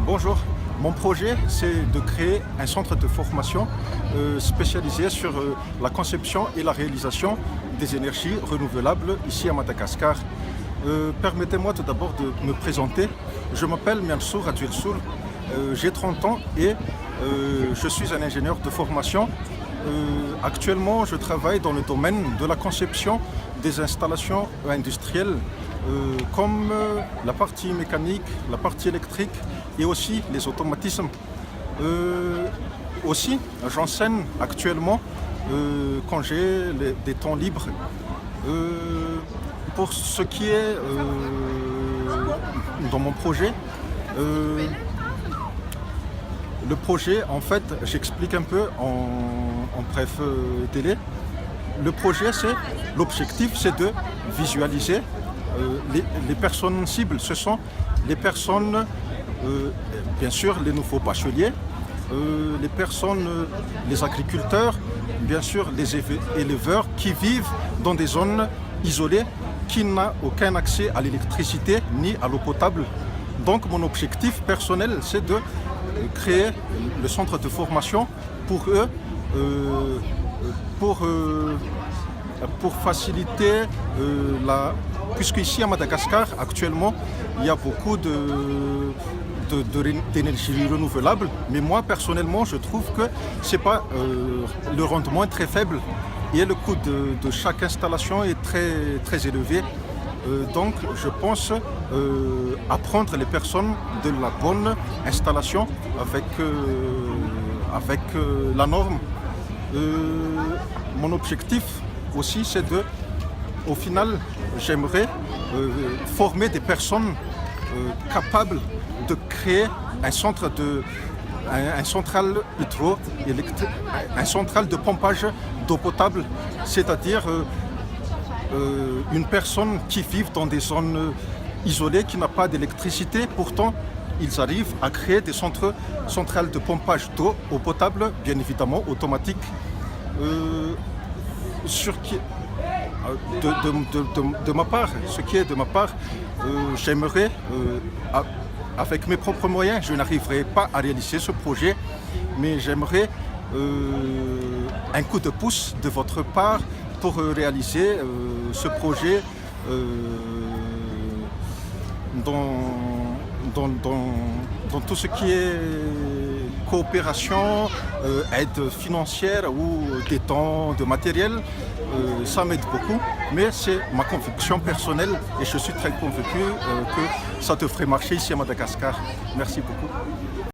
Bonjour, mon projet c'est de créer un centre de formation spécialisé sur la conception et la réalisation des énergies renouvelables ici à Madagascar. Permettez-moi tout d'abord de me présenter. Je m'appelle Miansour Adjilsoul, j'ai 30 ans et je suis un ingénieur de formation. Actuellement, je travaille dans le domaine de la conception des installations industrielles comme la partie mécanique, la partie électrique et aussi les automatismes. Aussi, j'enseigne actuellement quand j'ai des temps libres. Pour ce qui est dans mon projet, le projet, en fait, j'explique un peu en bref délai. Le projet, l'objectif, c'est de visualiser les personnes cibles. Ce sont les personnes, bien sûr, les nouveaux bacheliers, les personnes, les agriculteurs, bien sûr, les éleveurs qui vivent dans des zones isolées, qui n'ont aucun accès à l'électricité ni à l'eau potable. Donc, mon objectif personnel, c'est de créer le centre de formation pour eux, pour faciliter puisqu'ici à Madagascar, actuellement, il y a beaucoup d'énergie renouvelable, mais moi personnellement je trouve que c'est pas le rendement est très faible et le coût de chaque installation est très élevé. Donc je pense apprendre les personnes de la bonne installation avec la norme. Mon objectif aussi c'est au final, j'aimerais former des personnes capables de créer un central hydroélectrique, un central de pompage d'eau potable, c'est-à-dire une personne qui vit dans des zones isolées, qui n'a pas d'électricité, pourtant ils arrivent à créer des centrales de pompage d'eau potable, bien évidemment automatique, de ma part, j'aimerais, avec mes propres moyens, je n'arriverai pas à réaliser ce projet, mais j'aimerais un coup de pouce de votre part pour réaliser ce projet dans tout ce qui est coopération, aide financière ou des temps de matériel. Ça m'aide beaucoup, mais c'est ma conviction personnelle et je suis très convaincu que ça devrait marcher ici à Madagascar. Merci beaucoup.